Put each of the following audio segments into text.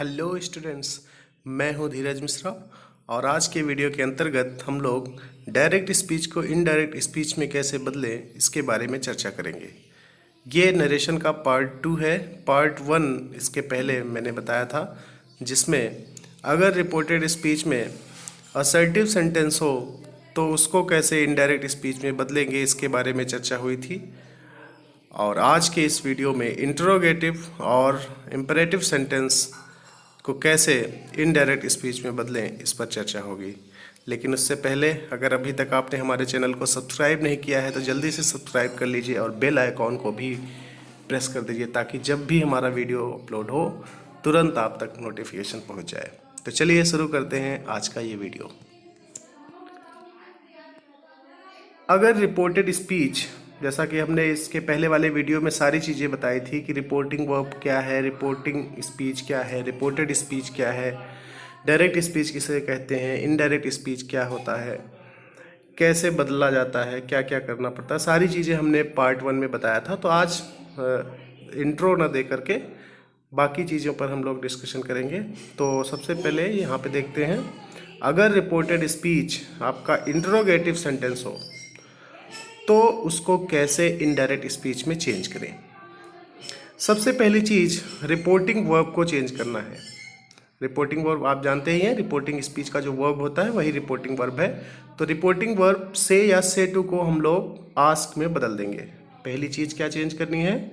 Hello students, मैं हूं धीरज मिश्रा और आज के वीडियो के अंतर्गत हम लोग डायरेक्ट स्पीच को इनडायरेक्ट स्पीच में कैसे बदलें इसके बारे में चर्चा करेंगे। ये नरेशन का पार्ट 2 है। पार्ट 1 इसके पहले मैंने बताया था, जिसमें अगर रिपोर्टेड स्पीच में असर्टिव सेंटेंस हो तो उसको कैसे इनडायरेक्ट स्पीच में बदलेंगे इसके बारे में चर्चा हुई थी। और आज के इस वीडियो में इंटरोगेटिव और इम्परेटिव सेंटेंस को कैसे इनडायरेक्ट स्पीच में बदलें इस पर चर्चा होगी। लेकिन उससे पहले अगर अभी तक आपने हमारे चैनल को सब्सक्राइब नहीं किया है तो जल्दी से सब्सक्राइब कर लीजिए और बेल आइकॉन को भी प्रेस कर दीजिए ताकि जब भी हमारा वीडियो अपलोड हो तुरंत आप तक नोटिफिकेशन पहुंच जाए। तो चलिए शुरू करते हैं आज का ये वीडियो। अगर रिपोर्टेड स्पीच, जैसा कि हमने इसके पहले वाले वीडियो में सारी चीज़ें बताई थी कि रिपोर्टिंग वर्ब क्या है, रिपोर्टिंग स्पीच क्या है, रिपोर्टेड स्पीच क्या है, डायरेक्ट स्पीच किसे कहते हैं, इनडायरेक्ट स्पीच क्या होता है, कैसे बदला जाता है, क्या क्या करना पड़ता है, सारी चीज़ें हमने पार्ट 1 में बताया था। तो आज इंट्रो ना दे करके बाकी चीज़ों पर हम लोग डिस्कशन करेंगे। तो सबसे पहले यहाँ पे देखते हैं, अगर रिपोर्टेड स्पीच आपका इंटरोगेटिव सेंटेंस हो तो उसको कैसे इनडायरेक्ट स्पीच में चेंज करें। सबसे पहली चीज़ रिपोर्टिंग वर्ब को चेंज करना है। रिपोर्टिंग वर्ब आप जानते ही हैं, रिपोर्टिंग स्पीच का जो वर्ब होता है वही रिपोर्टिंग वर्ब है। तो रिपोर्टिंग वर्ब से या से टू को हम लोग आस्क में बदल देंगे। पहली चीज़ क्या चेंज करनी है,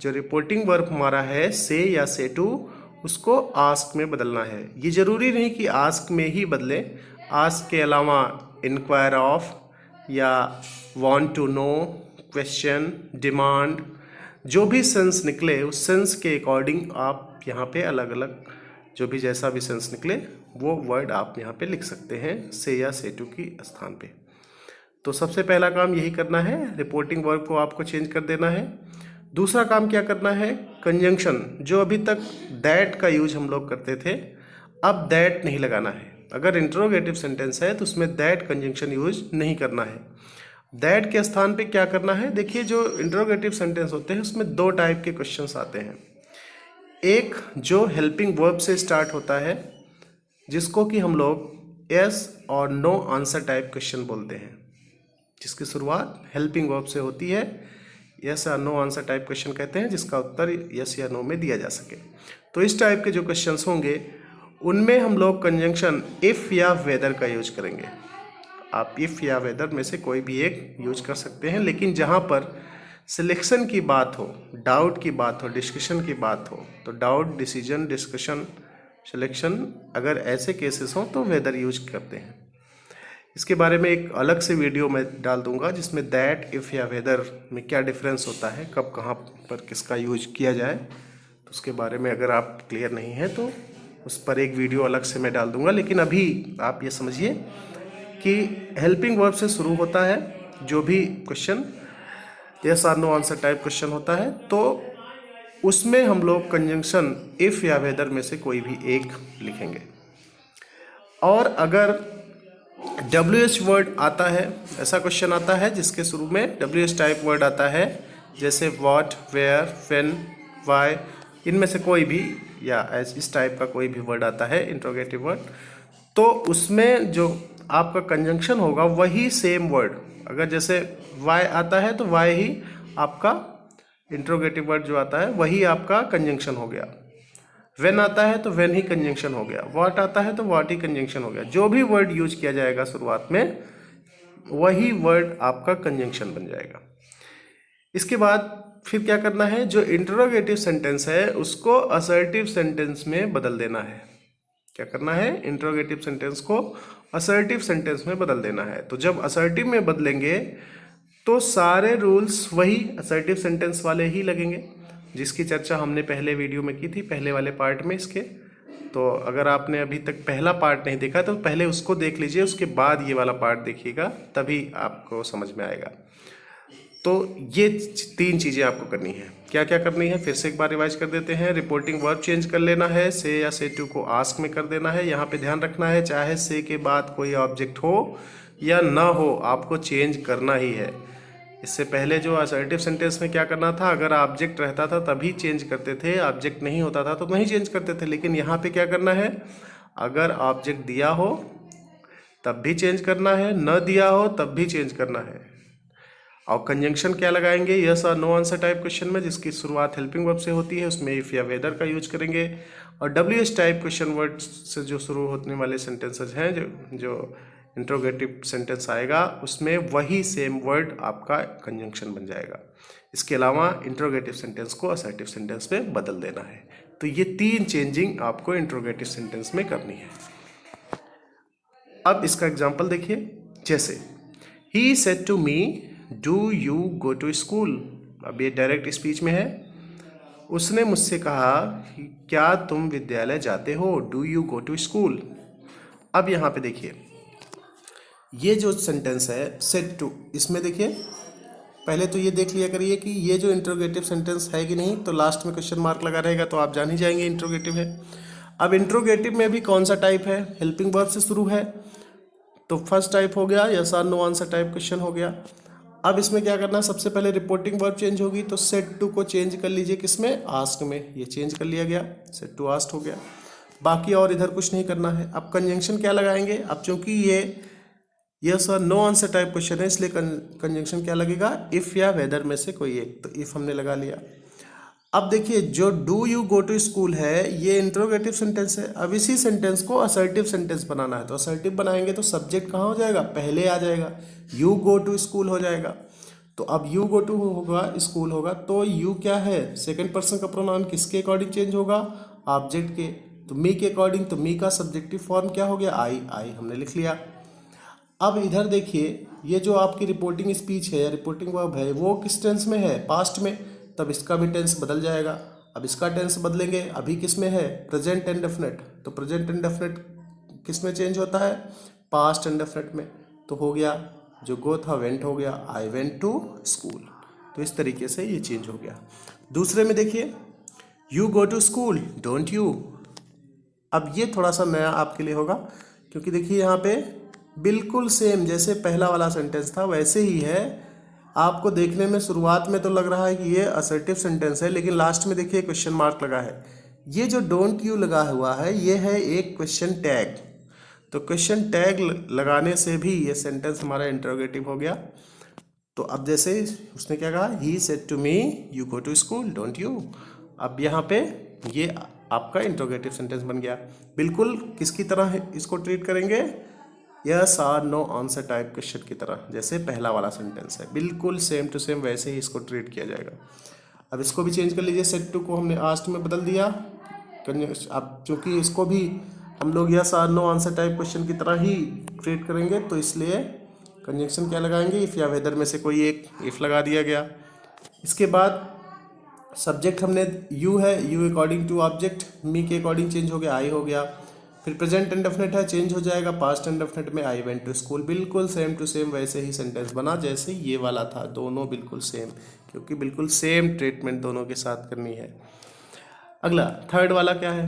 जो रिपोर्टिंग वर्ब हमारा है से या से टू, उसको आस्क में बदलना है। ये ज़रूरी नहीं कि आस्क में ही बदलें, आस्क के अलावा इंक्वायर ऑफ या want to know, question, demand, जो भी सेंस निकले उस सेंस के अकॉर्डिंग आप यहाँ पे अलग अलग जो भी जैसा भी सेंस निकले वो वर्ड आप यहाँ पे लिख सकते हैं से या से टू की स्थान पे। तो सबसे पहला काम यही करना है, रिपोर्टिंग वर्ब को आपको चेंज कर देना है। दूसरा काम क्या करना है, कंजंक्शन, जो अभी तक दैट का यूज हम लोग करते थे अब दैट नहीं लगाना है। अगर इंटरोगेटिव सेंटेंस है तो उसमें दैट कंजंक्शन यूज नहीं करना है। दैट के स्थान पे क्या करना है, देखिए जो इंटरोगेटिव सेंटेंस होते हैं उसमें दो टाइप के क्वेश्चंस आते हैं। एक जो हेल्पिंग वर्ब से स्टार्ट होता है जिसको कि हम लोग यस और नो आंसर टाइप क्वेश्चन बोलते हैं, जिसकी शुरुआत हेल्पिंग वर्ब से होती है। यस या नो आंसर टाइप क्वेश्चन कहते हैं जिसका उत्तर यस या नो में दिया जा सके। तो इस टाइप के जो क्वेश्चंस होंगे उनमें हम लोग कंजंक्शन इफ़ या वेदर का यूज करेंगे। आप इफ़ या वेदर में से कोई भी एक यूज कर सकते हैं, लेकिन जहाँ पर सिलेक्शन की बात हो, डाउट की बात हो, डिस्कशन की बात हो, तो डाउट, डिसीजन, डिस्कशन, सिलेक्शन, अगर ऐसे केसेस हों तो वेदर यूज करते हैं। इसके बारे में एक अलग से वीडियो मैं डाल दूंगा जिसमें दैट, इफ़ या वेदर में क्या डिफरेंस होता है, कब कहाँ पर किसका यूज किया जाए, तो उसके बारे में अगर आप क्लियर नहीं है तो उस पर एक वीडियो अलग से मैं डाल दूंगा। लेकिन अभी आप ये समझिए कि हेल्पिंग वर्ब से शुरू होता है जो भी क्वेश्चन, यस और नो आंसर टाइप क्वेश्चन होता है, तो उसमें हम लोग कंजंक्शन इफ़ या वेदर में से कोई भी एक लिखेंगे। और अगर WH वर्ड आता है, ऐसा क्वेश्चन आता है जिसके शुरू में WH टाइप वर्ड आता है, जैसे व्हाट, वेयर, व्हेन, व्हाई, इनमें से कोई भी या इस टाइप का कोई भी वर्ड आता है इंट्रोगेटिव वर्ड, तो उसमें जो आपका कंजंक्शन होगा वही सेम वर्ड। अगर जैसे वाई आता है तो वाई ही आपका इंट्रोगेटिव वर्ड जो आता है वही आपका कंजंक्शन हो गया। व्हेन आता है तो व्हेन ही कंजंक्शन हो गया। व्हाट आता है तो व्हाट ही कंजंक्शन हो गया। जो भी वर्ड यूज किया जाएगा शुरुआत में वही वर्ड आपका कंजंक्शन बन जाएगा। इसके बाद फिर क्या करना है, जो इंटरोगेटिव सेंटेंस है उसको असर्टिव सेंटेंस में बदल देना है। क्या करना है, इंटरोगेटिव सेंटेंस को असर्टिव सेंटेंस में बदल देना है। तो जब असर्टिव में बदलेंगे तो सारे रूल्स वही असर्टिव सेंटेंस वाले ही लगेंगे, जिसकी चर्चा हमने पहले वीडियो में की थी, पहले वाले पार्ट में इसके। तो अगर आपने अभी तक पहला पार्ट नहीं देखा तो पहले उसको देख लीजिए, उसके बाद ये वाला पार्ट देखिएगा, तभी आपको समझ में आएगा। तो ये 3 चीज़ें आपको करनी है। क्या क्या करनी है फिर से एक बार रिवाइज कर देते हैं। रिपोर्टिंग वर्ब चेंज कर लेना है, से या से टू को आस्क में कर देना है। यहाँ पे ध्यान रखना है चाहे से के बाद कोई ऑब्जेक्ट हो या ना हो आपको चेंज करना ही है। इससे पहले जो असर्टिव सेंटेंस में क्या करना था, अगर ऑब्जेक्ट रहता था तभी चेंज करते थे, ऑब्जेक्ट नहीं होता था तो नहीं चेंज करते थे। लेकिन यहाँ पे क्या करना है, अगर ऑब्जेक्ट दिया हो तब भी चेंज करना है, न दिया हो तब भी चेंज करना है। और कंजंक्शन क्या लगाएंगे, यस और नो आंसर टाइप क्वेश्चन में, जिसकी शुरुआत हेल्पिंग वर्ब से होती है, उसमें इफ या वेदर का यूज करेंगे। और W S type question word से जो शुरू होने वाले सेंटेंसेज हैं, जो इंट्रोगेटिव सेंटेंस आएगा, उसमें वही सेम वर्ड आपका कंजंक्शन बन जाएगा। इसके अलावा इंट्रोगेटिव सेंटेंस को असर्टिव सेंटेंस में बदल देना है। तो ये 3 चेंजिंग आपको इंट्रोगेटिव सेंटेंस में करनी है। अब इसका एग्जाम्पल देखिए, जैसे he said to me do you go to school. अब ये डायरेक्ट स्पीच में है। उसने मुझसे कहा कि क्या तुम विद्यालय जाते हो, do you go to school. अब यहाँ पे देखिए, ये जो सेंटेंस है सेड टू, इसमें देखिए पहले तो ये देख लिया करिए कि ये जो इंट्रोगेटिव सेंटेंस है कि नहीं, तो लास्ट में क्वेश्चन मार्क लगा रहेगा तो आप जान ही जाएंगे इंट्रोगेटिव है। अब इंट्रोगेटिव में भी कौन सा टाइप है, हेल्पिंग वर्ब से शुरू है, तो फर्स्ट टाइप हो गया, यस और नो आंसर टाइप क्वेश्चन हो गया। अब इसमें क्या करना है, सबसे पहले रिपोर्टिंग वर्ब चेंज होगी, तो सेड टू को चेंज कर लीजिए किसमें, आस्क में। ये चेंज कर लिया गया, सेड टू आस्क्ड हो गया। बाकी और इधर कुछ नहीं करना है। अब कंजंक्शन क्या लगाएंगे, अब चूंकि ये यस और नो आंसर टाइप क्वेश्चन है, इसलिए कंजंक्शन क्या लगेगा, इफ़ या वेदर में से कोई एक, तो इफ़ हमने लगा लिया। अब देखिए, जो do you go to school है ये इंट्रोगेटिव सेंटेंस है। अब इसी सेंटेंस को असर्टिव सेंटेंस बनाना है, तो असर्टिव बनाएंगे तो सब्जेक्ट कहाँ हो जाएगा, पहले आ जाएगा, यू गो टू स्कूल हो जाएगा। तो अब यू गो टू होगा, स्कूल होगा, तो यू क्या है, सेकंड पर्सन का प्रोनाउन किसके अकॉर्डिंग चेंज होगा, ऑब्जेक्ट के। तो मी के अकॉर्डिंग, तो मी का सब्जेक्टिव फॉर्म क्या हो गया, आई। आई हमने लिख लिया। अब इधर देखिए, ये जो आपकी रिपोर्टिंग स्पीच है या रिपोर्टिंग वर्ब है, वो किस टेंस में है, पास्ट में, तब इसका भी टेंस बदल जाएगा। अब इसका टेंस बदलेंगे, अभी किस में है, प्रेजेंट इंडेफिनिट, तो प्रेजेंट इंडेफिनिट किस में चेंज होता है, पास्ट इंडेफिनिट में। तो हो गया, जो गो था वेंट हो गया, आई वेंट टू स्कूल। तो इस तरीके से ये चेंज हो गया। दूसरे में देखिए, you go to school don't you. अब ये थोड़ा सा नया आपके लिए होगा, क्योंकि देखिए यहाँ पे बिल्कुल सेम जैसे पहला वाला सेंटेंस था वैसे ही है। आपको देखने में शुरुआत में तो लग रहा है कि ये असर्टिव सेंटेंस है, लेकिन लास्ट में देखिए क्वेश्चन मार्क लगा है। ये जो डोंट यू लगा हुआ है ये है एक क्वेश्चन टैग। तो क्वेश्चन टैग लगाने से भी ये सेंटेंस हमारा इंटरोगेटिव हो गया। तो अब जैसे उसने क्या कहा, he said to me you go to school don't you. अब यहाँ पे ये आपका इंटरोगेटिव सेंटेंस बन गया। बिल्कुल किसकी तरह इसको ट्रीट करेंगे, यस और नो आंसर टाइप क्वेश्चन की तरह, जैसे पहला वाला सेंटेंस है, बिल्कुल सेम टू सेम वैसे ही इसको ट्रीट किया जाएगा। अब इसको भी चेंज कर लीजिए, सेड टू को हमने आस्क्ड में बदल दिया। अब चूंकि इसको भी हम लोग यस और नो आंसर टाइप क्वेश्चन की तरह ही ट्रीट करेंगे, तो इसलिए कंजंक्शन क्या लगाएंगे, इफ़ या वेदर में से कोई एक, इफ़ लगा दिया गया। इसके बाद सब्जेक्ट हमने यू है, यू अकॉर्डिंग टू ऑब्जेक्ट, मी के अकॉर्डिंग चेंज हो गया, आई हो गया। फिर प्रेजेंट इंडेफिनिट है, चेंज हो जाएगा पास्ट इंडेफिनिट में, आई वेंट टू स्कूल। बिल्कुल सेम टू सेम वैसे ही सेंटेंस बना जैसे ये वाला था, दोनों बिल्कुल सेम, क्योंकि बिल्कुल सेम ट्रीटमेंट दोनों के साथ करनी है। अगला थर्ड वाला क्या है,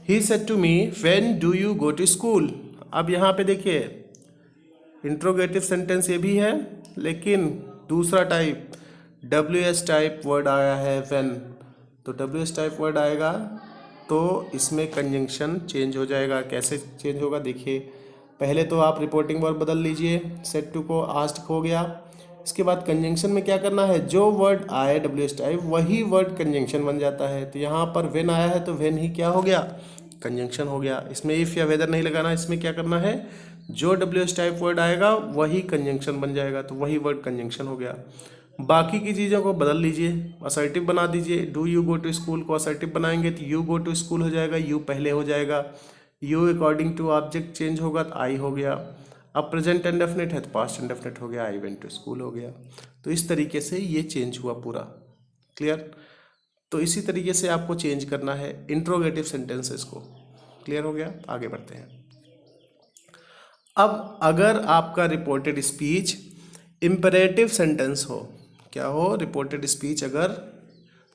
he said to me when do you go to school. अब यहाँ पे देखिए इंट्रोगेटिव सेंटेंस ये भी है, लेकिन दूसरा type W S type word आया है व्हेन। तो डब्ल्यू एस टाइप वर्ड आएगा तो इसमें कंजंक्शन चेंज हो जाएगा। कैसे चेंज होगा देखिए, पहले तो आप रिपोर्टिंग वर्ब बदल लीजिए, सेड टू को आस्क्ड हो गया। इसके बाद कंजंक्शन में क्या करना है, जो वर्ड आए डब्ल्यू एस टाइप वही वर्ड कंजंक्शन बन जाता है। तो यहाँ पर व्हेन आया है तो व्हेन ही क्या हो गया, कंजंक्शन हो गया। इसमें इफ़ या वेदर नहीं लगाना, इसमें क्या करना है, जो डब्ल्यू एस टाइप वर्ड आएगा वही कंजंक्शन बन जाएगा, तो वही वर्ड कंजंक्शन हो गया। बाकी की चीज़ों को बदल लीजिए, असर्टिव बना दीजिए। Do you go to school को असर्टिव बनाएंगे तो यू गो टू स्कूल हो जाएगा, यू पहले हो जाएगा। You according to object change होगा तो आई हो गया। अब प्रेजेंट इंडेफिनिट है तो पास्ट इंडेफिनिट हो गया, आई वेंट टू स्कूल हो गया। तो इस तरीके से ये चेंज हुआ पूरा। क्लियर? तो इसी तरीके से आपको चेंज करना है इंट्रोगेटिव सेंटेंसेस को। क्लियर हो गया? आगे बढ़ते हैं। अब अगर आपका रिपोर्टेड स्पीच इम्परेटिव सेंटेंस हो, क्या हो, रिपोर्टेड स्पीच, अगर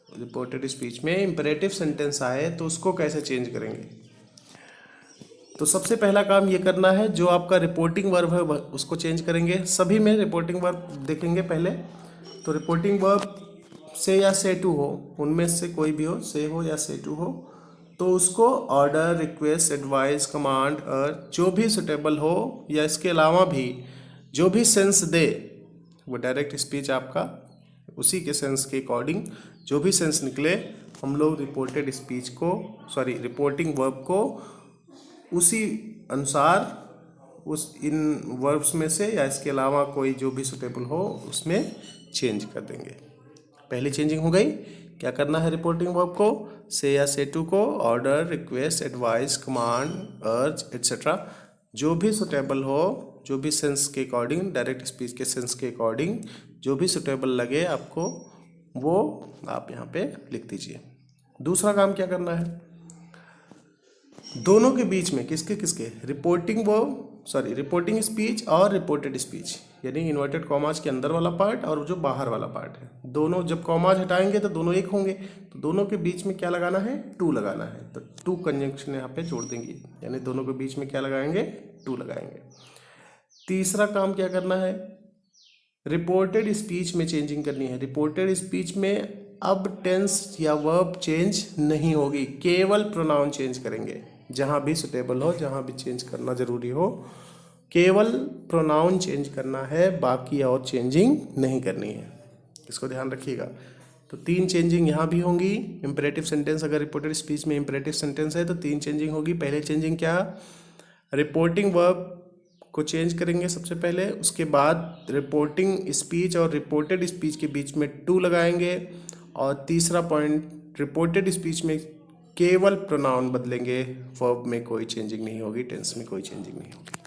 रिपोर्टेड स्पीच में इम्परेटिव सेंटेंस आए तो उसको कैसे चेंज करेंगे। तो सबसे पहला काम ये करना है, जो आपका रिपोर्टिंग वर्ब है उसको चेंज करेंगे। सभी में रिपोर्टिंग वर्ब देखेंगे पहले। तो रिपोर्टिंग वर्ब से या से टू हो, उनमें से कोई भी हो, से हो या से टू हो, तो उसको ऑर्डर, रिक्वेस्ट, एडवाइस, कमांड, अर्ज जो भी सुटेबल हो या इसके अलावा भी जो भी सेंस दे, वो डायरेक्ट स्पीच आपका उसी के सेंस के अकॉर्डिंग जो भी सेंस निकले, हम लोग रिपोर्टेड स्पीच को, सॉरी रिपोर्टिंग वर्ब को उसी अनुसार उस इन वर्ब्स में से या इसके अलावा कोई जो भी सुटेबल हो उसमें चेंज कर देंगे। पहली चेंजिंग हो गई, क्या करना है रिपोर्टिंग वर्ब को, से या से टू को ऑर्डर, रिक्वेस्ट, एडवाइस, कमांड, अर्ज एट्सेट्रा जो भी सुटेबल हो, जो भी सेंस के अकॉर्डिंग, डायरेक्ट स्पीच के सेंस के अकॉर्डिंग जो भी सुटेबल लगे आपको, वो आप यहाँ पे लिख दीजिए। दूसरा काम क्या करना है, दोनों के बीच में किसके किसके, reporting verb, sorry reporting speech और रिपोर्टेड स्पीच, यानी इन्वर्टेड कॉमास के अंदर वाला पार्ट और जो बाहर वाला पार्ट है, दोनों जब कॉमास हटाएंगे तो दोनों एक होंगे, तो दोनों के बीच में क्या लगाना है, टू लगाना है, तो टू कंजंक्शन यहाँ पे जोड़ देंगे, यानी दोनों के बीच में क्या लगाएंगे, टू लगाएंगे। तीसरा काम क्या करना है, रिपोर्टेड स्पीच में चेंजिंग करनी है। रिपोर्टेड स्पीच में अब टेंस या वर्ब चेंज नहीं होगी, केवल प्रोनाउन चेंज करेंगे, जहाँ भी सुटेबल हो, जहाँ भी चेंज करना ज़रूरी हो, केवल प्रोनाउन चेंज करना है, बाकी और चेंजिंग नहीं करनी है, इसको ध्यान रखिएगा। तो 3 चेंजिंग यहाँ भी होंगी। इम्परेटिव सेंटेंस, अगर रिपोर्टेड स्पीच में इम्परेटिव सेंटेंस है तो 3 चेंजिंग होगी। पहले चेंजिंग क्या, रिपोर्टिंग वर्ब को चेंज करेंगे सबसे पहले, उसके बाद रिपोर्टिंग स्पीच और रिपोर्टेड स्पीच के बीच में टू लगाएंगे, और तीसरा पॉइंट रिपोर्टेड स्पीच में केवल प्रोनाउन बदलेंगे, वर्ब में कोई चेंजिंग नहीं होगी, टेंस में कोई चेंजिंग नहीं होगी।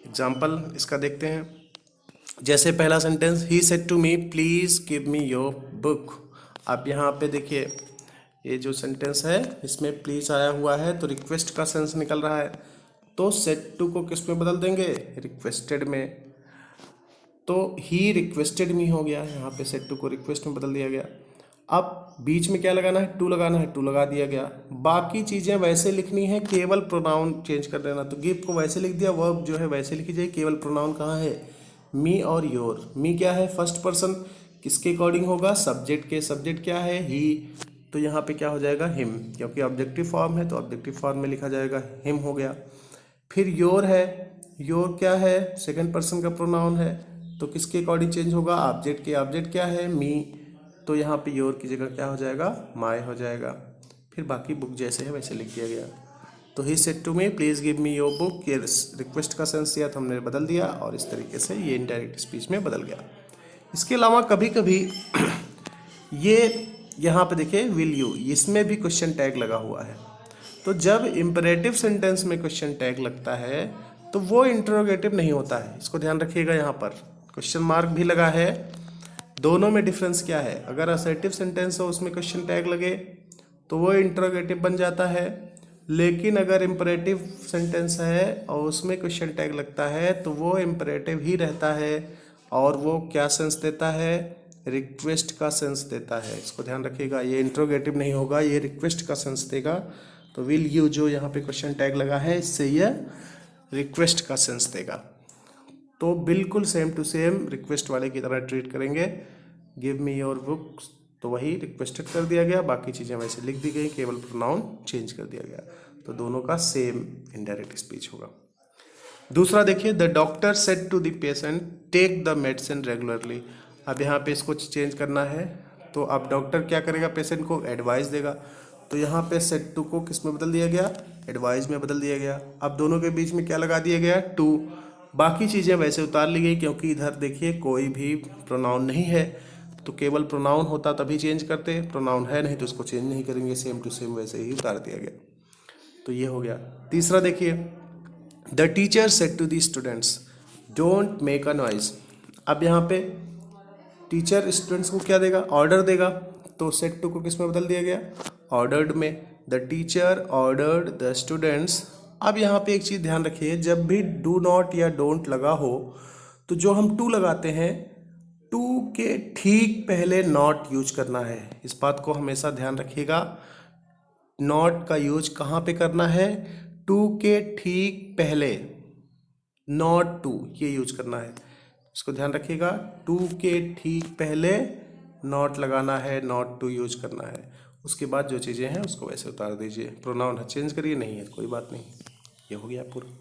एग्जाम्पल इसका देखते हैं, जैसे पहला sentence, he said to me please give me your book. अब यहाँ पे देखिए ये जो सेंटेंस है इसमें प्लीज़ आया हुआ है तो रिक्वेस्ट का सेंस निकल रहा है, तो सेड टू को किस में बदल देंगे, रिक्वेस्टेड में, तो ही रिक्वेस्टेड मी हो गया, यहाँ पे सेड टू को रिक्वेस्ट में बदल दिया गया। अब बीच में क्या लगाना है, टू लगाना है, टू लगा दिया गया। बाकी चीज़ें वैसे लिखनी है, केवल प्रोनाउन चेंज कर देना, तो गिव को वैसे लिख दिया, वर्ब जो है वैसे लिखी जाए, केवल प्रोनाउन कहाँ है, मी और योर। मी क्या है, फर्स्ट पर्सन, किसके अकॉर्डिंग होगा, सब्जेक्ट के, सब्जेक्ट क्या है, ही, तो यहाँ पे क्या हो जाएगा, हिम, क्योंकि ऑब्जेक्टिव फॉर्म है तो ऑब्जेक्टिव फॉर्म में लिखा जाएगा, हिम हो गया। फिर योर है, योर क्या है, सेकंड पर्सन का प्रोनाउन है, तो किसके अकॉर्डिंग चेंज होगा, ऑब्जेक्ट के, ऑब्जेक्ट क्या है, मी, तो यहाँ पे योर की जगह क्या हो जाएगा, माय हो जाएगा। फिर बाकी बुक जैसे है वैसे लिख दिया गया। तो he said to me please give me your book, ये रिक्वेस्ट का सेंस दिया तो हमने बदल दिया, और इस तरीके से ये इनडायरेक्ट स्पीच में बदल गया। इसके अलावा कभी कभी ये यहाँ पे देखिए विल यू, इसमें भी क्वेश्चन टैग लगा हुआ है, तो जब इम्परेटिव सेंटेंस में क्वेश्चन टैग लगता है तो वो इंटरोगेटिव नहीं होता है, इसको ध्यान रखिएगा। यहाँ पर क्वेश्चन मार्क भी लगा है, दोनों में डिफरेंस क्या है, अगर असर्टिव सेंटेंस हो उसमें क्वेश्चन टैग लगे तो वो इंटरोगेटिव बन जाता है, लेकिन अगर इम्परेटिव सेंटेंस है और उसमें क्वेश्चन टैग लगता है तो वो इम्परेटिव ही रहता है, और वो क्या सेंस देता है, रिक्वेस्ट का सेंस देता है, इसको ध्यान रखिएगा। ये इंटरोगेटिव नहीं होगा, ये रिक्वेस्ट का सेंस देगा। तो विल यू जो यहाँ पे क्वेश्चन टैग लगा है इससे यह रिक्वेस्ट का सेंस देगा, तो बिल्कुल सेम टू सेम रिक्वेस्ट वाले की तरह ट्रीट करेंगे। गिव मी योर बुक्स, तो वही रिक्वेस्टेड कर दिया गया, बाकी चीज़ें वैसे लिख दी गई, केवल प्रोनाउन चेंज कर दिया गया, तो दोनों का सेम इनडायरेक्ट स्पीच होगा। दूसरा देखिए, the doctor said to the patient take the medicine regularly. अब यहाँ पे इसको चेंज करना है, तो अब डॉक्टर क्या करेगा, पेशेंट को एडवाइस देगा, तो यहाँ पे सेड टू को किस में बदल दिया गया, एडवाइस में बदल दिया गया। अब दोनों के बीच में क्या लगा दिया गया, टू, बाकी चीज़ें वैसे उतार ली गई, क्योंकि इधर देखिए कोई भी प्रोनाउन नहीं है, तो केवल प्रोनाउन होता तभी चेंज करते, प्रोनाउन है नहीं तो उसको चेंज नहीं करेंगे, सेम टू सेम वैसे ही उतार दिया गया, तो ये हो गया। तीसरा देखिए, the teacher said to the students don't make a noise. अब यहाँ पे टीचर स्टूडेंट्स को क्या देगा, ऑर्डर देगा, तो सेड टू को किस में बदल दिया गया, ऑर्डर्ड में। The teacher ordered the students. अब यहाँ पे एक चीज़ ध्यान रखिए, जब भी डू नॉट या डोंट लगा हो तो जो हम टू लगाते हैं, टू के ठीक पहले नॉट यूज करना है, इस बात को हमेशा ध्यान रखिएगा। नॉट का यूज कहाँ पे करना है, टू के ठीक पहले, नॉट टू, ये यूज करना है। इसको ध्यान रखिएगा, टू के ठीक पहले नॉट लगाना है, नॉट टू यूज करना है। उसके बाद जो चीज़ें हैं उसको वैसे उतार दीजिए। प्रोनाउन चेंज करिए, नहीं है कोई बात नहीं, ये हो गया पूरा।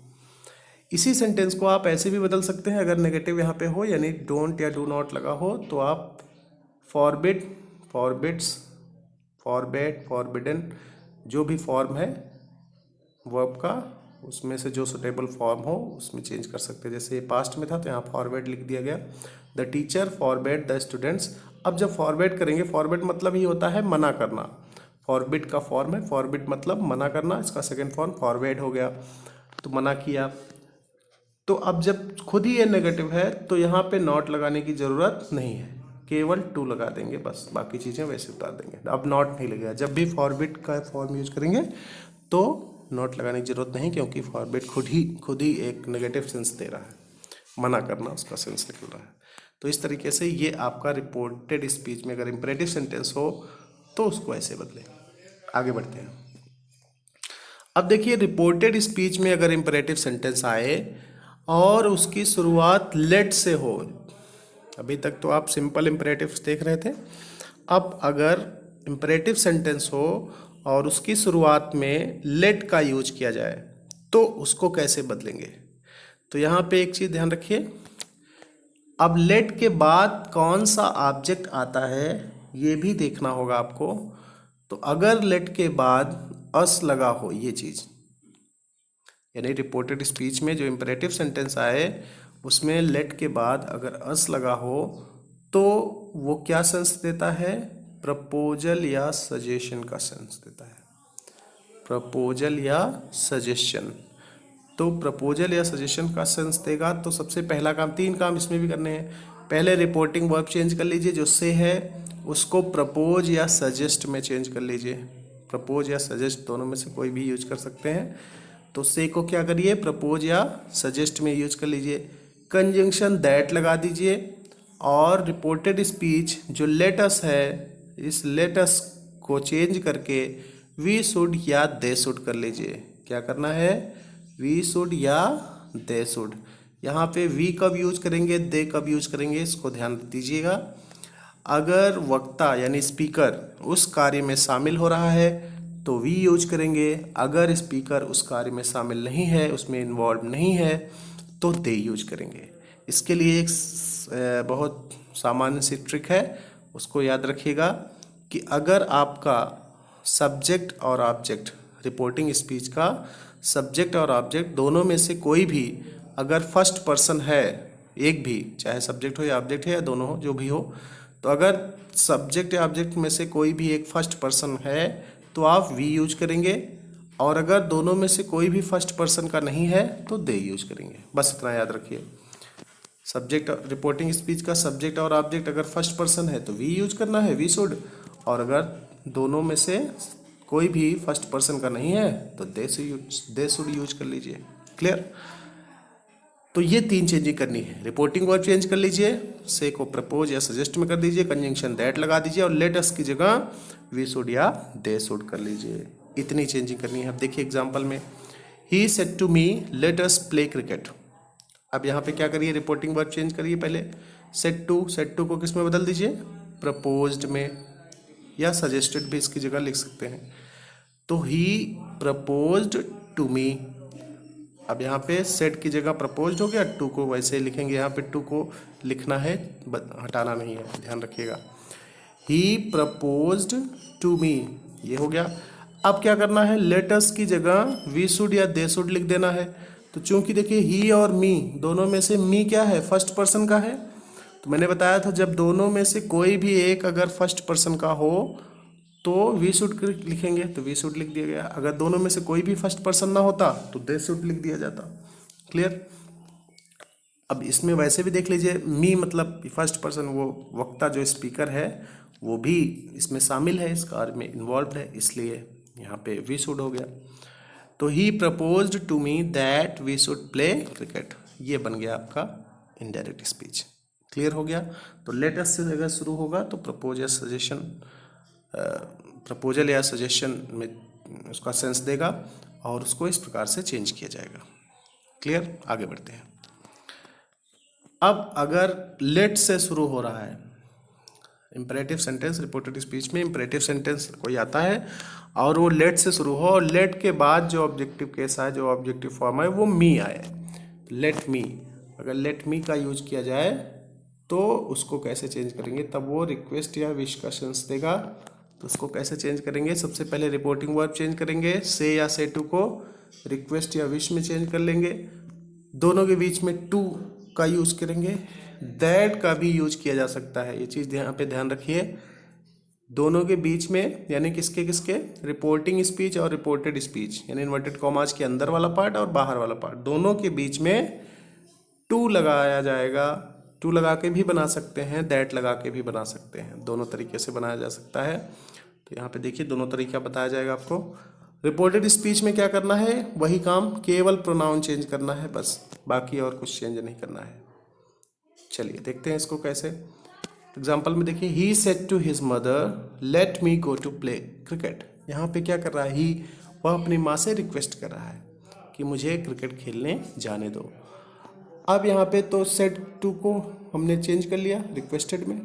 इसी सेंटेंस को आप ऐसे भी बदल सकते हैं, अगर नेगेटिव यहाँ पे हो यानी डोंट या डू नॉट लगा हो तो आप फॉरबिड, फॉरबिड्स, फॉरबेड, फॉरबिडन, जो भी फॉर्म है वर्ब का उसमें से जो सुटेबल फॉर्म हो उसमें चेंज कर सकते हैं। जैसे पास्ट में था तो यहाँ फॉरवर्ड लिख दिया गया, the teacher forbade the students. अब जब फॉरवर्ड करेंगे, फॉरवर्ड मतलब ही होता है मना करना, फॉरबिड का फॉर्म है, फॉरबिड मतलब मना करना, इसका सेकंड फॉर्म फॉरवर्ड हो गया, तो मना किया। तो अब जब खुद ही ये नेगेटिव है तो यहाँ पे नॉट लगाने की ज़रूरत नहीं है, केवल टू लगा देंगे बस, बाकी चीज़ें वैसे उतार देंगे। अब नॉट नहीं लगेगा, जब भी फॉरबिड का फॉर्म यूज करेंगे तो नॉट लगाने की ज़रूरत नहीं, क्योंकि फॉरबिड खुद ही एक नेगेटिव सेंस दे रहा है, मना करना उसका सेंस निकल रहा है। तो इस तरीके से ये आपका रिपोर्टेड स्पीच में अगर इम्परेटिव सेंटेंस हो तो उसको ऐसे बदलें। आगे बढ़ते हैं। अब देखिए, रिपोर्टेड स्पीच में अगर इम्परेटिव सेंटेंस आए और उसकी शुरुआत लेट से हो, अभी तक तो आप सिंपल इम्परेटिव्स देख रहे थे, अब अगर इम्परेटिव सेंटेंस हो और उसकी शुरुआत में लेट का यूज किया जाए तो उसको कैसे बदलेंगे। तो यहाँ पे एक चीज़ ध्यान रखिए, अब लेट के बाद कौन सा ऑब्जेक्ट आता है ये भी देखना होगा आपको। तो अगर लेट के बाद अस लगा हो, ये चीज़ यानी रिपोर्टेड स्पीच में जो इम्परेटिव सेंटेंस आए उसमें लेट के बाद अगर अस लगा हो तो वो क्या सेंस देता है, प्रपोजल या सजेशन का सेंस देता है, प्रपोजल या सजेशन। तो प्रपोजल या सजेशन का सेंस देगा तो सबसे पहला काम, तीन काम इसमें भी करने हैं। पहले रिपोर्टिंग वर्ब चेंज कर लीजिए, जो से है उसको प्रपोज या सजेस्ट में चेंज कर लीजिए, प्रपोज या सजेस्ट दोनों में से कोई भी यूज कर सकते हैं। तो से को क्या करिए, प्रपोज या सजेस्ट में यूज कर लीजिए, कंजंक्शन दैट लगा दीजिए, और रिपोर्टेड स्पीच जो लेटस है इस लेटस को चेंज करके वी शुड या दे शुड कर लीजिए। क्या करना है, वी शुड या दे शुड। यहाँ पे वी कब यूज करेंगे, दे कब यूज करेंगे, इसको ध्यान दीजिएगा। अगर वक्ता यानी स्पीकर उस कार्य में शामिल हो रहा है तो वी यूज करेंगे, अगर स्पीकर उस कार्य में शामिल नहीं है, उसमें इन्वॉल्व नहीं है, तो दे यूज करेंगे। इसके लिए एक बहुत सामान्य सी ट्रिक है, उसको याद रखिएगा कि अगर आपका सब्जेक्ट और ऑब्जेक्ट, रिपोर्टिंग स्पीच का सब्जेक्ट और ऑब्जेक्ट दोनों में से कोई भी अगर फर्स्ट पर्सन है, एक भी, चाहे सब्जेक्ट हो या ऑब्जेक्ट है या दोनों हो, जो भी हो, तो अगर सब्जेक्ट या ऑब्जेक्ट में से कोई भी एक फर्स्ट पर्सन है तो आप वी यूज करेंगे, और अगर दोनों में से कोई भी फर्स्ट पर्सन का नहीं है तो दे यूज करेंगे। बस इतना याद रखिए, सब्जेक्ट, रिपोर्टिंग स्पीच का सब्जेक्ट और ऑब्जेक्ट अगर फर्स्ट पर्सन है तो वी यूज करना है, वी शुड, और अगर दोनों में से कोई भी फर्स्ट पर्सन का नहीं है तो दे शुड यूज कर लीजिए। क्लियर। तो ये तीन चेंजिंग करनी है, रिपोर्टिंग वर्ब चेंज कर लीजिए, से को प्रपोज या सजेस्ट में कर दीजिए, कंजंक्शन दैट लगा दीजिए, और लेट अस की जगह वी शुड या दे शुड कर लीजिए। इतनी चेंजिंग करनी है। अब देखिए एग्जांपल में, he said to me let us play cricket. अब यहाँ पे क्या करिए, रिपोर्टिंग वर्ब चेंज करिए, पहले सेड टू को किस में बदल दीजिए, प्रपोज्ड में, या सजेस्टेड भी इसकी जगह लिख सकते हैं। तो ही प्रपोज्ड टू मी, अब यहाँ पे सेट की जगह प्रपोज्ड हो गया, टू को वैसे ही लिखेंगे, यहाँ पे टू को लिखना है, हटाना नहीं है, ध्यान रखिएगा। ही प्रपोज्ड टू मी, ये हो गया। अब क्या करना है, लेट अस की जगह वी शुड या दे शुड लिख देना है। तो चूंकि देखिए ही और मी दोनों में से मी क्या है, फर्स्ट पर्सन का है, तो मैंने बताया था जब दोनों में से कोई भी एक अगर फर्स्ट पर्सन का हो तो वी शुड लिखेंगे, तो वी शुड लिख दिया गया। अगर दोनों में से कोई भी फर्स्ट पर्सन ना होता तो दे शुड लिख दिया जाता। क्लियर। अब इसमें वैसे भी देख लीजिए, मी मतलब फर्स्ट पर्सन, वो वक्ता जो स्पीकर है वो भी इसमें शामिल है, इस कार्य में इन्वॉल्व है, इसलिए यहाँ पे वी शुड हो गया। तो he proposed to me that we should play cricket, ये बन गया आपका इनडायरेक्ट स्पीच। क्लियर हो गया। तो लेट अस से अगर शुरू होगा तो प्रपोज या सजेशन, प्रपोजल या सजेशन में उसका सेंस देगा और उसको इस प्रकार से चेंज किया जाएगा। क्लियर। आगे बढ़ते हैं। अब अगर लेट से शुरू हो रहा है, इम्परेटिव सेंटेंस रिपोर्टेड स्पीच में इम्परेटिव सेंटेंस कोई आता है और वो लेट से शुरू हो और लेट के बाद जो ऑब्जेक्टिव केस आए, जो ऑब्जेक्टिव फॉर्म आए वो मी आए, लेट मी, अगर लेट मी का यूज किया जाए तो उसको कैसे चेंज करेंगे, तब वो रिक्वेस्ट या विश का सेंस देगा। तो उसको कैसे चेंज करेंगे, सबसे पहले रिपोर्टिंग वर्ब चेंज करेंगे, से या से टू को रिक्वेस्ट या विश में चेंज कर लेंगे, दोनों के बीच में टू का यूज करेंगे, दैट का भी यूज किया जा सकता है, ये चीज़ यहाँ पे ध्यान रखिए। दोनों के बीच में यानी किसके किसके, रिपोर्टिंग स्पीच और रिपोर्टेड स्पीच, यानी इन्वर्टेड कॉमास के अंदर वाला पार्ट और बाहर वाला पार्ट, दोनों के बीच में टू लगाया जाएगा। टू लगा के भी बना सकते हैं, दैट लगा के भी बना सकते हैं, दोनों तरीके से बनाया जा सकता है। तो यहाँ पे देखिए दोनों तरीका बताया जाएगा आपको। रिपोर्टेड स्पीच में क्या करना है, वही काम, केवल प्रोनाउन चेंज करना है बस, बाकी और कुछ चेंज नहीं करना है। चलिए देखते हैं इसको कैसे। एग्जाम्पल में देखिए, he said to his mother let me go to play cricket. यहाँ पे क्या कर रहा है, ही, वह अपनी माँ से रिक्वेस्ट कर रहा है कि मुझे क्रिकेट खेलने जाने दो। अब यहाँ पे तो सेड टू को हमने चेंज कर लिया रिक्वेस्टेड में।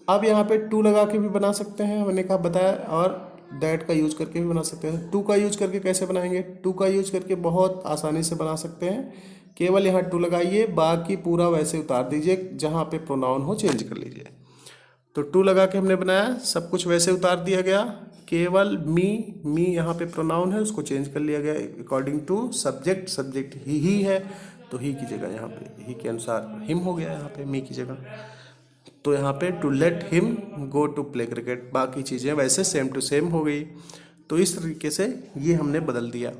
अब यहाँ पे टू लगा के भी बना सकते हैं, मैंने कहा बताया, और दैट का यूज करके भी बना सकते हैं। टू का यूज करके कैसे बनाएंगे, टू का यूज करके बहुत आसानी से बना सकते हैं, केवल यहाँ टू लगाइए, बाकी पूरा वैसे उतार दीजिए, जहाँ पे प्रोनाउन हो चेंज कर लीजिए। तो टू लगा के हमने बनाया, सब कुछ वैसे उतार दिया गया, केवल मी यहाँ पे प्रोनाउन है उसको चेंज कर लिया गया अकॉर्डिंग टू सब्जेक्ट, सब्जेक्ट ही है तो ही की जगह यहाँ पे ही के अनुसार हिम हो गया यहाँ पे मी की जगह। तो यहाँ पे to let him go to play cricket, बाकी चीज़ें वैसे सेम टू सेम हो गई। तो इस तरीके से ये हमने बदल दिया।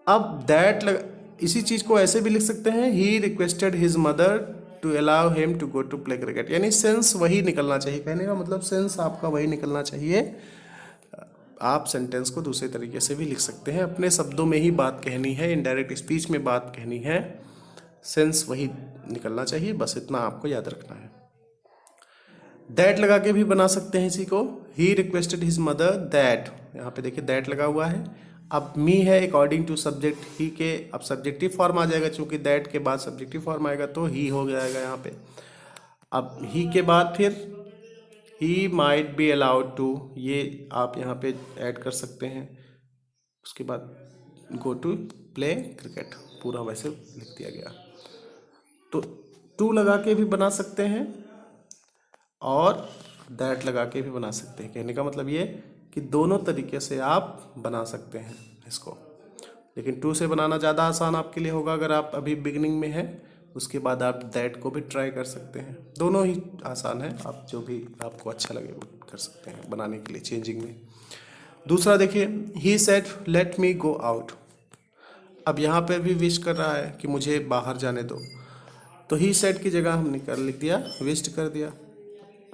अब दैट इसी चीज़ को ऐसे भी लिख सकते हैं, he requested his mother to allow him to go to play cricket, यानी सेंस वही निकलना चाहिए, कहने का मतलब सेंस आपका वही निकलना चाहिए। आप सेंटेंस को दूसरे तरीके से भी लिख सकते हैं, अपने शब्दों में ही बात कहनी है, इनडायरेक्ट स्पीच में बात कहनी है, सेंस वही निकलना चाहिए, बस इतना आपको याद रखना है। दैट लगा के भी बना सकते हैं इसी को, ही रिक्वेस्टेड हिज मदर दैट, यहाँ पे देखिए दैट लगा हुआ है। अब मी है अकॉर्डिंग टू सब्जेक्ट, ही के अब सब्जेक्टिव फॉर्म आ जाएगा, चूंकि दैट के बाद सब्जेक्टिव फॉर्म आएगा तो ही हो जाएगा यहाँ पे। अब ही के बाद फिर he might be allowed to, ये आप यहाँ पे ऐड कर सकते हैं। उसके बाद गो टू प्ले क्रिकेट, पूरा वैसे लिख दिया गया। तो टू लगा के भी बना सकते हैं और दैट लगा के भी बना सकते हैं, कहने का मतलब ये कि दोनों तरीके से आप बना सकते हैं इसको, लेकिन टू से बनाना ज़्यादा आसान आपके लिए होगा अगर आप अभी बिगिनिंग में हैं। उसके बाद आप दैट को भी ट्राई कर सकते हैं, दोनों ही आसान है, आप जो भी आपको अच्छा लगे वो कर सकते हैं बनाने के लिए चेंजिंग में। दूसरा देखिए, he said let me go out. अब यहाँ पर भी विश कर रहा है कि मुझे बाहर जाने दो, तो ही सेड की जगह हमने कर लिख दिया, विश्ड कर दिया,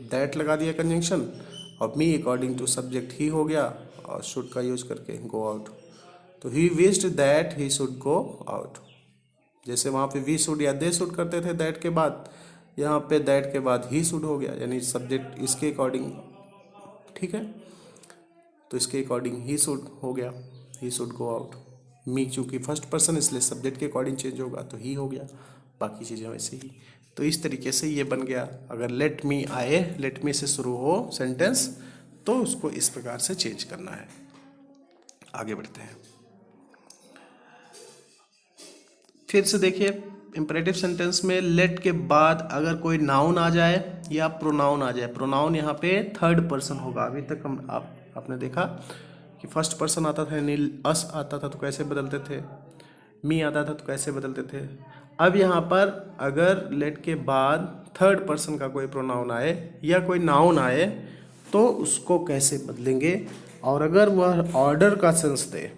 दैट लगा दिया कंजंक्शन, और मी अकॉर्डिंग टू सब्जेक्ट ही हो गया और शुड का यूज करके गो आउट। तो he wished that he should go out, जैसे वहाँ पे वी शुड या दे शुड करते थे दैट के बाद, यहाँ पे दैट के बाद ही शुड हो गया, यानी सब्जेक्ट इसके अकॉर्डिंग, ठीक है, तो इसके अकॉर्डिंग ही शुड हो गया, he should go out. Me चूँकि फर्स्ट पर्सन इसलिए सब्जेक्ट के अकॉर्डिंग चेंज होगा तो ही हो गया, बाकी चीज़ें वैसे ही। तो इस तरीके से ये बन गया, अगर लेट मी आए, लेट मी से शुरू हो सेंटेंस, तो उसको इस प्रकार से चेंज करना है। आगे बढ़ते हैं, फिर से देखिए इंपरेटिव सेंटेंस में लेट के बाद अगर कोई नाउन आ जाए या प्रोनाउन आ जाए, प्रोनाउन यहाँ पे थर्ड पर्सन होगा। अभी तक हम आपने देखा कि फर्स्ट पर्सन आता था, यानी अस आता था तो कैसे बदलते थे, मी आता था तो कैसे बदलते थे। अब यहाँ पर अगर लेट के बाद थर्ड पर्सन का कोई प्रोनाउन आए या कोई नाउन आए तो उसको कैसे बदलेंगे, और अगर वह ऑर्डर का सेंस दे,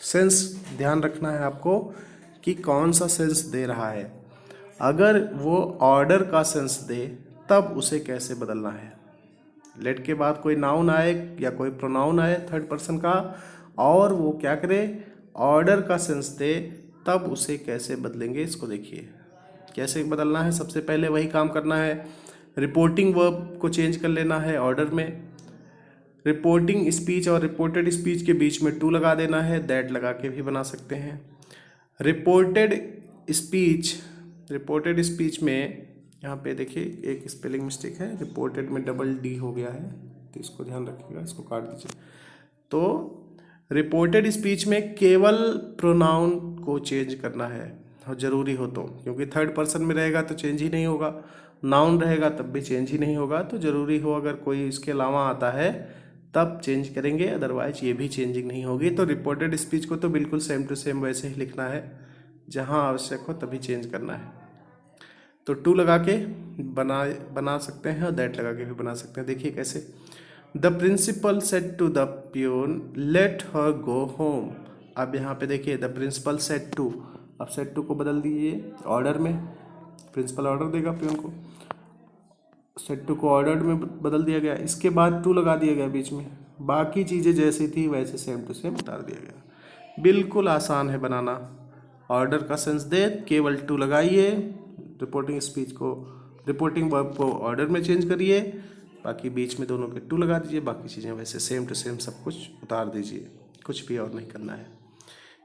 सेंस ध्यान रखना है आपको कि कौन सा सेंस दे रहा है, अगर वो ऑर्डर का सेंस दे तब उसे कैसे बदलना है। लेट के बाद कोई नाउन आए या कोई प्रोनाउन आए थर्ड पर्सन का और वो क्या करे, ऑर्डर का सेंस दे, तब उसे कैसे बदलेंगे, इसको देखिए कैसे बदलना है। सबसे पहले वही काम करना है, रिपोर्टिंग वर्ब को चेंज कर लेना है ऑर्डर में, रिपोर्टिंग स्पीच और रिपोर्टेड स्पीच के बीच में टू लगा देना है, दैट लगा के भी बना सकते हैं। रिपोर्टेड स्पीच रिपोर्टेड स्पीच में यहाँ पे देखिए एक स्पेलिंग मिस्टेक है, रिपोर्टेड में डबल डी हो गया है, तो इसको ध्यान रखिएगा, इसको काट दीजिए। तो रिपोर्टेड स्पीच में केवल प्रोनाउन को चेंज करना है और ज़रूरी हो तो, क्योंकि थर्ड पर्सन में रहेगा तो चेंज ही नहीं होगा, नाउन रहेगा तब भी चेंज ही नहीं होगा। तो ज़रूरी हो अगर कोई इसके अलावा आता है तब चेंज करेंगे, अदरवाइज ये भी चेंजिंग नहीं होगी। तो रिपोर्टेड स्पीच को तो बिल्कुल सेम टू सेम वैसे ही लिखना है, जहाँ आवश्यक हो तभी चेंज करना है। तो टू लगा के बना सकते हैं और दैट लगा के भी बना सकते हैं। देखिए कैसे, the principal said to the peon let her go home. अब यहाँ पे देखिए द प्रिंसिपल सेड टू, अब सेड टू को बदल दीजिए ऑर्डर में, प्रिंसिपल ऑर्डर देगा प्यून को, सेड टू को ऑर्डर में बदल दिया गया, इसके बाद टू लगा दिया गया बीच में, बाकी चीज़ें जैसी थी वैसे सेम टू सेम उतार दिया गया। बिल्कुल आसान है बनाना, ऑर्डर का सेंस दे, केवल टू लगाइए, रिपोर्टिंग स्पीच को, रिपोर्टिंग वर्ब को ऑर्डर में चेंज करिए, बाकी बीच में दोनों के टू लगा दीजिए, बाकी चीज़ें वैसे सेम टू सेम सब कुछ उतार दीजिए, कुछ भी और नहीं करना है।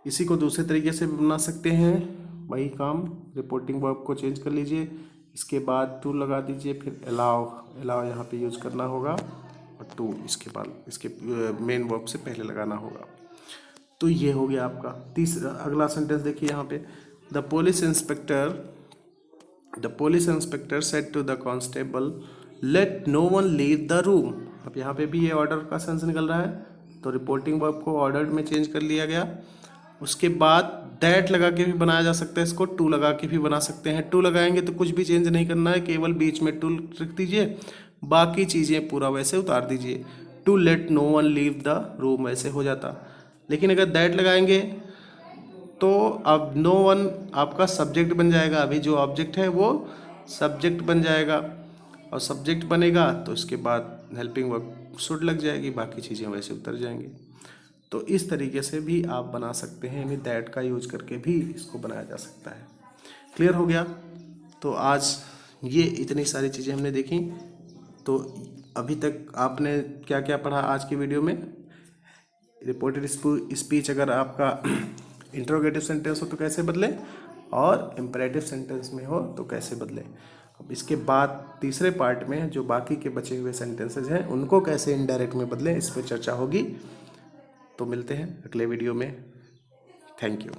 इसी को दूसरे तरीके से भी बना सकते हैं, वही काम, रिपोर्टिंग वर्ब को चेंज कर लीजिए, इसके बाद टू लगा दीजिए, फिर अलाउ यहाँ पे यूज करना होगा और टू इसके बाद इसके मेन वर्ब से पहले लगाना होगा। तो ये हो गया आपका तीसरा। अगला सेंटेंस देखिए यहाँ पे, the police inspector said to the constable let no one leave the room. अब यहाँ पे भी ये ऑर्डर का सेंस निकल रहा है, तो रिपोर्टिंग वर्ब को ऑर्डर में चेंज कर लिया गया। उसके बाद दैट लगा के भी बनाया जा सकता है, इसको टू लगा के भी बना सकते हैं। टू लगाएंगे तो कुछ भी चेंज नहीं करना है, केवल बीच में टू रख दीजिए, बाकी चीज़ें पूरा वैसे उतार दीजिए। To let no one leave the room वैसे हो जाता। लेकिन अगर दैट लगाएंगे तो अब नो वन आपका सब्जेक्ट बन जाएगा, अभी जो ऑब्जेक्ट है वो सब्जेक्ट बन जाएगा, और सब्जेक्ट बनेगा तो इसके बाद हेल्पिंग वर्ब शुड लग जाएगी, बाकी चीज़ें वैसे उतर जाएंगी। तो इस तरीके से भी आप बना सकते हैं, यानी दैट का यूज करके भी इसको बनाया जा सकता है। क्लियर हो गया? तो आज ये इतनी सारी चीज़ें हमने देखी। तो अभी तक आपने क्या क्या पढ़ा आज की वीडियो में? रिपोर्टेड स्पीच अगर आपका इंट्रोगेटिव सेंटेंस हो तो कैसे बदलें, और इम्परेटिव सेंटेंस में हो तो कैसे बदलें। अब इसके बाद तीसरे पार्ट में जो बाकी के बचे हुए सेंटेंसेज हैं उनको कैसे इनडायरेक्ट में बदलें, इस पर चर्चा होगी। तो मिलते हैं अगले वीडियो में। Thank you.